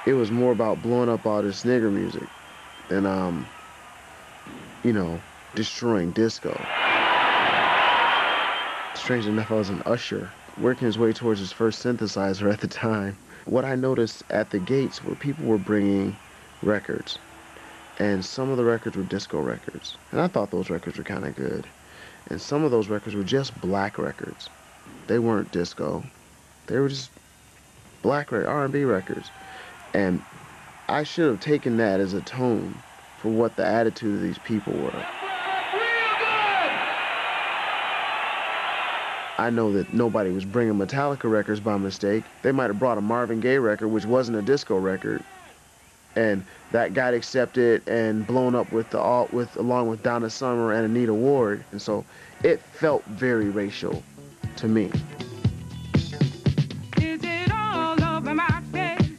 it was more about blowing up all this nigger music and, you know, destroying disco. Strange enough, I was an usher, working his way towards his first synthesizer at the time. What I noticed at the gates were people were bringing records, and some of the records were disco records, and I thought those records were kind of good. And some of those records were just black records. They weren't disco. They were just black R&B records. And I should have taken that as a tone for what the attitude of these people were. I know that nobody was bringing Metallica records by mistake. They might have brought a Marvin Gaye record, which wasn't a disco record, and that got accepted and blown up along with Donna Summer and Anita Ward, and so it felt very racial to me. Is it all over my face?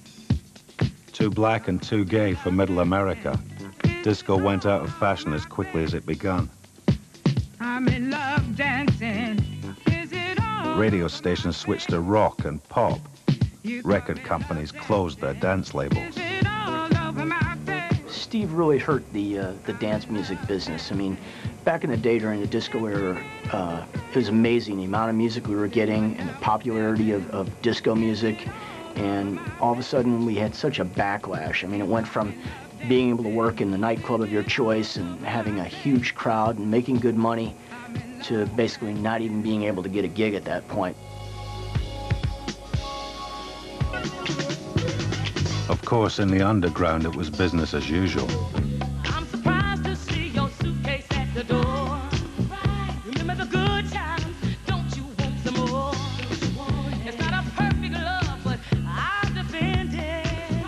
Too black and too gay for middle America, disco went out of fashion as quickly as it began. I'm in love dancing. Radio stations switched to rock and pop. Record companies closed their dance labels. Steve really hurt the dance music business. I mean, back in the day during the disco era, it was amazing the amount of music we were getting and the popularity of disco music. And all of a sudden, we had such a backlash. I mean, it went from being able to work in the nightclub of your choice and having a huge crowd and making good money to basically not even being able to get a gig at that point. Of course, in the underground, it was business as usual. I'm surprised to see your suitcase at the door. Remember the good times, don't you want some more? It's not a perfect love, but I'll defend it,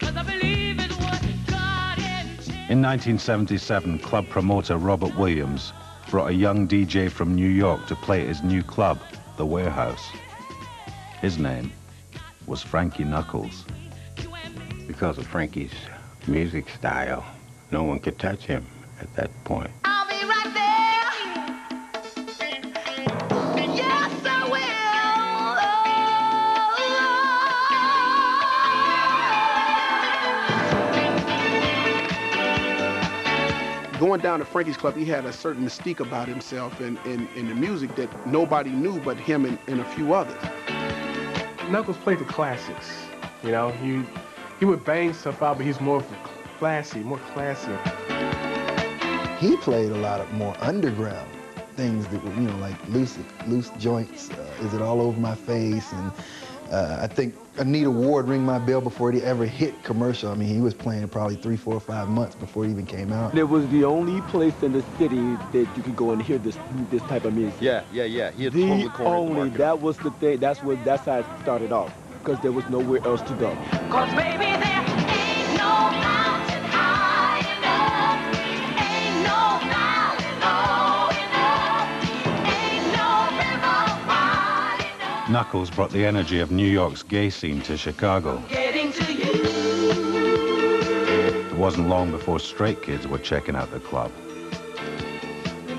'cause I believe it's what God intended. In 1977, club promoter Robert Williams brought a young DJ from New York to play at his new club, The Warehouse. His name was Frankie Knuckles. Because of Frankie's music style, no one could touch him at that point. I'll be right there. Yes, I will. Going down to Frankie's Club, he had a certain mystique about himself and the music that nobody knew but him and a few others. Knuckles played the classics. You know, he would bang stuff out, but he's more classy. He played a lot of more underground things that were, you know, like loose joints. Is It All Over My Face? And I think Anita Ward Ring My Bell before it ever hit commercial. I mean, he was playing probably 3, 4, 5 months before it even came out. It was the only place in the city that you could go and hear this type of music. Yeah. He had totally cornered the market. That was the thing. That's how it started off, because there was nowhere else to go. 'Cause baby, there ain't no mountain high enough, ain't no valley low enough, ain't no river wide enough. Knuckles brought the energy of New York's gay scene to Chicago. Getting to you. It wasn't long before straight kids were checking out the club.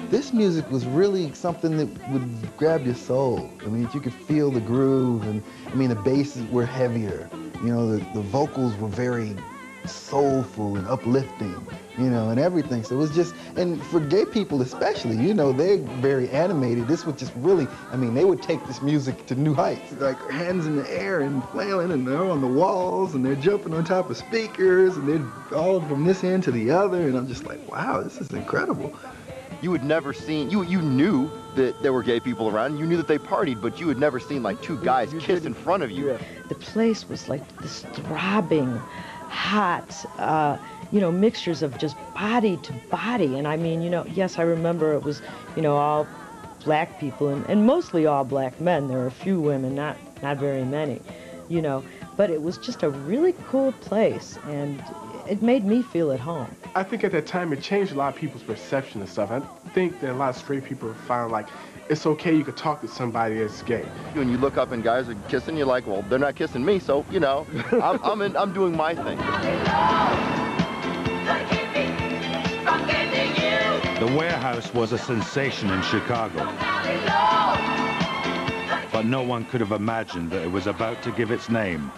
This music was really something that would grab your soul. I mean, you could feel the groove, and I mean, the basses were heavier. You know, the vocals were very soulful and uplifting, you know, and everything. So it was just, and for gay people especially, you know, they're very animated. This was just really, I mean, they would take this music to new heights. Like hands in the air and flailing, and they're on the walls, and they're jumping on top of speakers, and they're all from this end to the other, and I'm just like, wow, this is incredible. You had never seen, you knew that there were gay people around, you knew that they partied, but you had never seen like two guys kiss in front of you. The place was like this throbbing, hot, you know, mixtures of just body to body. And I mean, you know, yes, I remember it was, you know, all black people and mostly all black men. There were a few women, not very many, you know, but it was just a really cool place, and it made me feel at home. I think at that time it changed a lot of people's perception of stuff. I think that a lot of straight people found like it's okay, you could talk to somebody that's gay. When you look up and guys are kissing, you're like, well, they're not kissing me, so you know, I'm doing my thing. The Warehouse was a sensation in Chicago, but no one could have imagined that it was about to give its name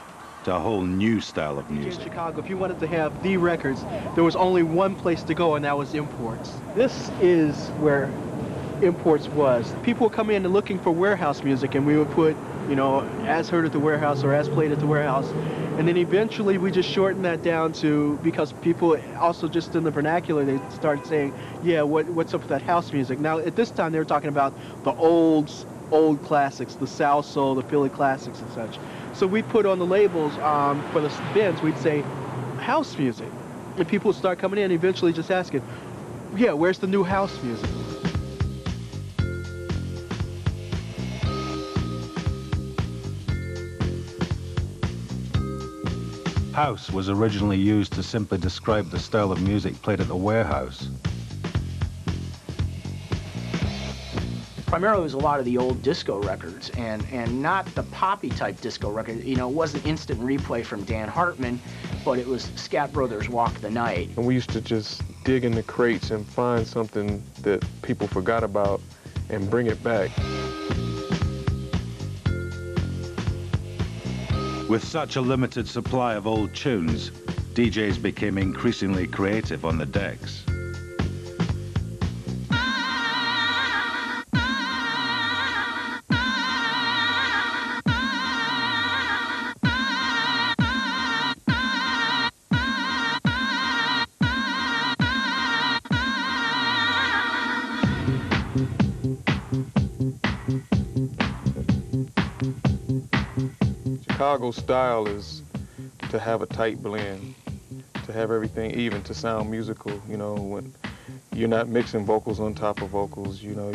to a whole new style of In music. Chicago, if you wanted to have the records, there was only one place to go, and that was Imports. This is where Imports was. People would come in and looking for warehouse music, and we would put, you know, as heard at the warehouse or as played at the warehouse. And then eventually we just shortened that down to, because people also just in the vernacular, they started saying, yeah, what's up with that house music? Now, at this time, they were talking about the old classics, the South Soul, the Philly classics and such. So we put on the labels for the bins, we'd say house music. And people would start coming in and eventually just asking, yeah, where's the new house music? House was originally used to simply describe the style of music played at the warehouse. Primarily, it was a lot of the old disco records, and not the poppy type disco record. You know, it wasn't instant replay from Dan Hartman, but it was Scat Brothers' Walk the Night. And we used to just dig in the crates and find something that people forgot about and bring it back. With such a limited supply of old tunes, DJs became increasingly creative on the decks. Chicago style is to have a tight blend, to have everything even, to sound musical. You know, when you're not mixing vocals on top of vocals, you know,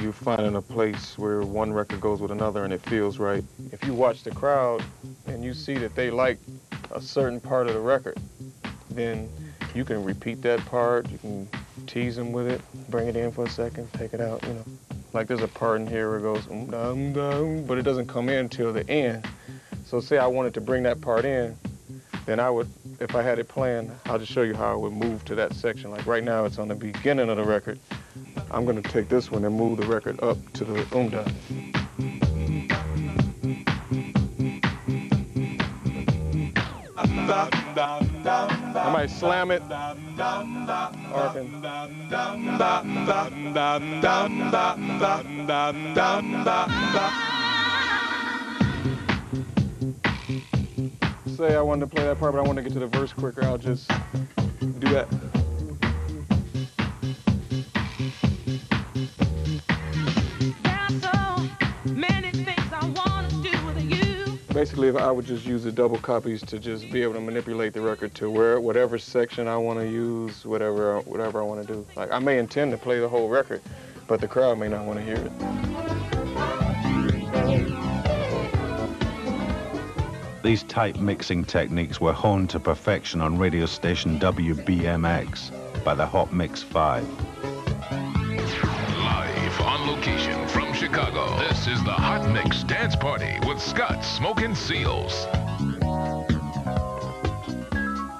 you're finding a place where one record goes with another and it feels right. If you watch the crowd and you see that they like a certain part of the record, then you can repeat that part, you can tease them with it, bring it in for a second, take it out, you know. Like there's a part in here where it goes, but it doesn't come in till the end. So say I wanted to bring that part in, then I would, if I had it planned, I'll just show you how I would move to that section. Like right now it's on the beginning of the record. I'm gonna take this one and move the record up to the I might slam it, or I can say I wanted to play that part, but I want to get to the verse quicker, I'll just do that. Basically, if I would just use the double copies to just be able to manipulate the record to whatever section I want to use, whatever I want to do. Like I may intend to play the whole record, but the crowd may not want to hear it. These tight mixing techniques were honed to perfection on radio station WBMX by the Hot Mix 5. Live on location from Chicago, this is the Hot Mix Dance Party with Scott Smokin' Seals.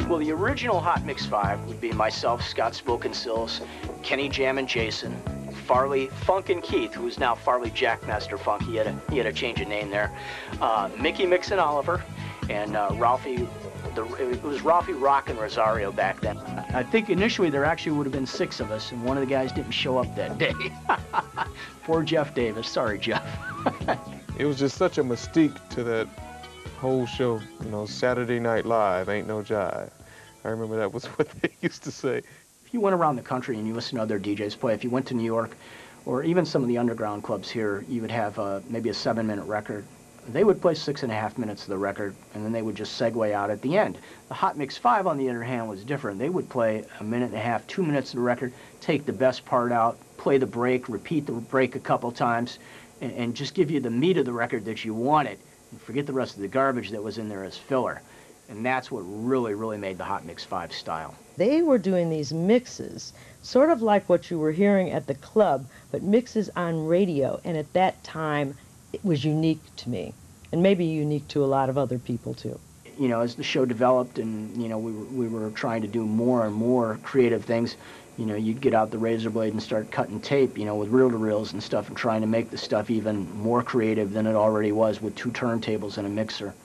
Well, the original Hot Mix 5 would be myself, Scott Smokin' Seals, Kenny Jammin' Jason, Farley Funkin' Keith, who is now Farley Jackmaster Funk. He had a change of name there. Mickey Mixon Oliver, and Ralphie. It was Ralphie Rock and Rosario back then. I think initially there actually would have been 6 of us, and one of the guys didn't show up that day. Poor Jeff Davis. Sorry, Jeff. It was just such a mystique to that whole show. You know, Saturday Night Live, ain't no jive. I remember that was what they used to say. If you went around the country and you listened to other DJs play, if you went to New York, or even some of the underground clubs here, you would have maybe a 7-minute record. They would play 6.5 minutes of the record, and then they would just segue out at the end. The Hot Mix 5, on the other hand, was different. They would play 1.5 minutes, 2 minutes of the record, take the best part out, play the break, repeat the break a couple times, and just give you the meat of the record that you wanted, and forget the rest of the garbage that was in there as filler. And that's what really, really made the Hot Mix 5 style. They were doing these mixes, sort of like what you were hearing at the club, but mixes on radio, and at that time, it was unique to me, and maybe unique to a lot of other people too. You know, as the show developed and, you know, we were trying to do more and more creative things, you know, you'd get out the razor blade and start cutting tape, you know, with reel-to-reels and stuff, and trying to make the stuff even more creative than it already was with 2 turntables and a mixer.